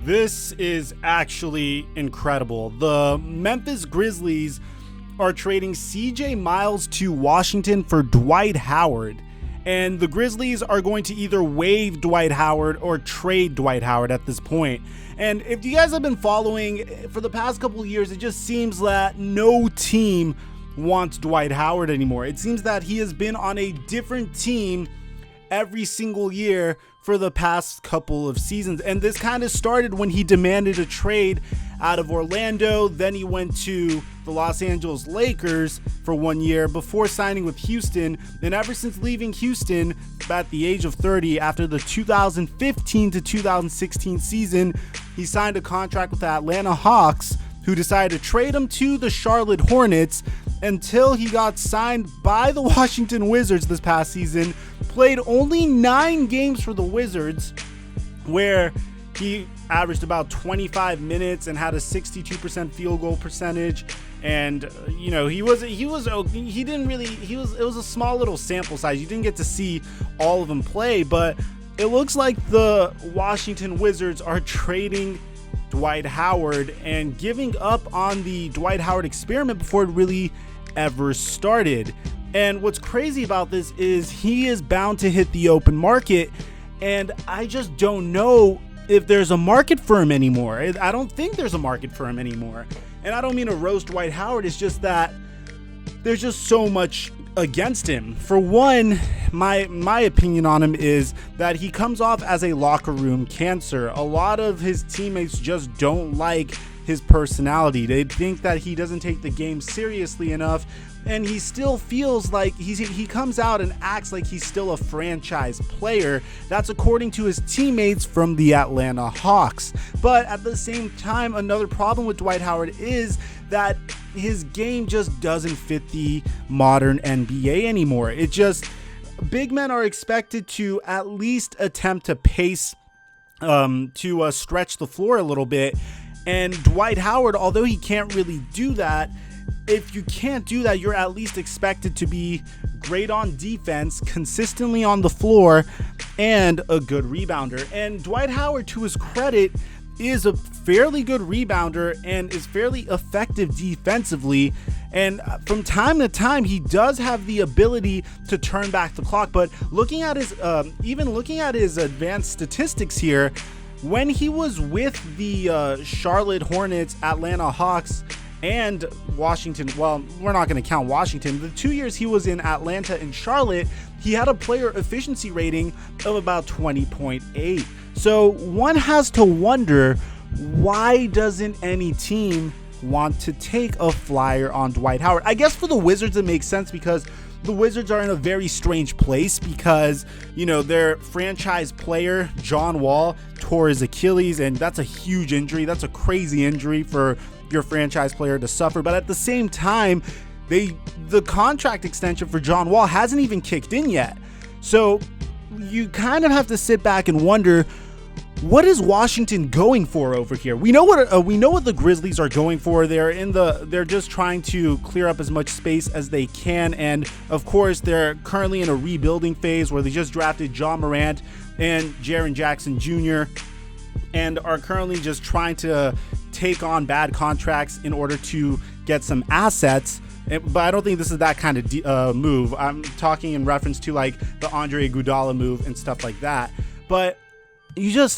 This is actually incredible. The Memphis Grizzlies are trading CJ Miles to Washington for Dwight Howard. And the Grizzlies are going to either waive Dwight Howard or trade Dwight Howard at this point. And if you guys have been following for the past couple of years, it just seems that no team wants Dwight Howard anymore. It seems that he has been on a different team every single year for the past couple of seasons. And this kind of started when he demanded a trade out of Orlando. Then he went to the Los Angeles Lakers for 1 year before signing with Houston. And ever since leaving Houston at the age of 30 after the 2015 to 2016 season, he signed a contract with the Atlanta Hawks, who decided to trade him to the Charlotte Hornets until he got signed by the Washington Wizards this past season. Played only 9 games for the Wizards, where he averaged about 25 minutes and had a 62% field goal percentage. And it was a small little sample size. You didn't get to see all of them play, but it looks like the Washington Wizards are trading Dwight Howard and giving up on the Dwight Howard experiment before it really ever started. And what's crazy about this is he is bound to hit the open market, and I just don't know if there's a market for him anymore. I don't think there's a market for him anymore. And I don't mean to roast Dwight Howard, it's just that there's just so much against him. For one, my opinion on him is that he comes off as a locker room cancer. A lot of his teammates just don't like his personality. They think that he doesn't take the game seriously enough, and he still feels like he comes out and acts like he's still a franchise player. That's according to his teammates from the Atlanta Hawks. But at the same time, another problem with Dwight Howard is that his game just doesn't fit the modern NBA anymore. Big men are expected to at least attempt to pace, to stretch the floor a little bit. And Dwight Howard, although he can't really do that, if you can't do that, you're at least expected to be great on defense, consistently on the floor, and a good rebounder. And Dwight Howard, to his credit, is a fairly good rebounder and is fairly effective defensively. And from time to time, he does have the ability to turn back the clock. But looking at his advanced statistics here, when he was with the Charlotte Hornets, Atlanta Hawks, and Washington, well, we're not going to count Washington, the 2 years he was in Atlanta and Charlotte, he had a player efficiency rating of about 20.8. So one has to wonder, why doesn't any team want to take a flyer on Dwight Howard? I guess for the Wizards it makes sense, because the Wizards are in a very strange place because, their franchise player, John Wall, tore his Achilles, and that's a huge injury. That's a crazy injury for your franchise player to suffer. But at the same time, the contract extension for John Wall hasn't even kicked in yet. So you kind of have to sit back and wonder, what is Washington going for over here? We know what the Grizzlies are going for. They're just trying to clear up as much space as they can, and of course they're currently in a rebuilding phase where they just drafted John Morant and Jaren Jackson Jr. and are currently just trying to take on bad contracts in order to get some assets. But I don't think this is that kind of move. I'm talking in reference to like the Andre Iguodala move and stuff like that. But it's just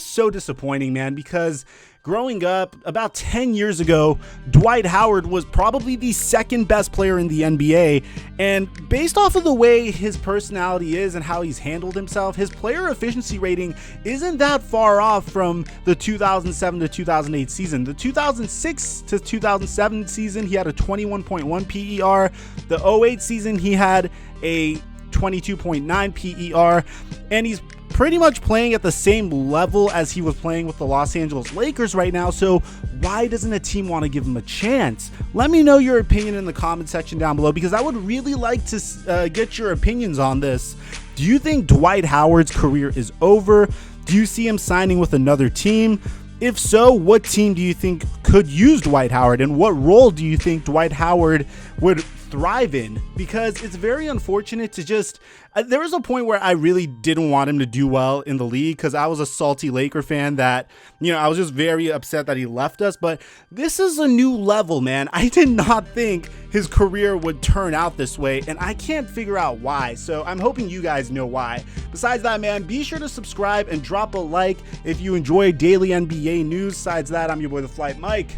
so disappointing, man, because growing up about 10 years ago, Dwight Howard was probably the second best player in the NBA. And based off of the way his personality is and how he's handled himself, his player efficiency rating isn't that far off from the 2007 to 2008 season. The 2006 to 2007 season, he had a 21.1 PER. The 08 season, he had a 22.9 PER. And he's pretty much playing at the same level as he was playing with the Los Angeles Lakers right now. So why doesn't a team want to give him a chance? Let me know your opinion in the comment section down below, because I would really like to get your opinions on this. Do you think Dwight Howard's career is over? Do you see him signing with another team? If so, what team do you think could use Dwight Howard, and what role do you think Dwight Howard would thrive in, because it's very unfortunate to just there was a point where I really didn't want him to do well in the league because I was a salty Laker fan that, I was just very upset that he left us. But this is a new level, man. I did not think his career would turn out this way, and I can't figure out why. So I'm hoping you guys know why. Besides that, man, be sure to subscribe and drop a like if you enjoy daily NBA news. Besides that, I'm your boy, Theflightmike,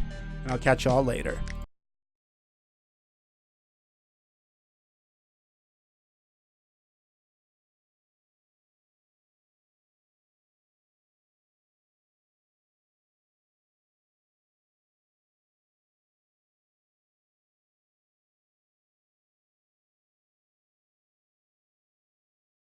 and I'll catch y'all later.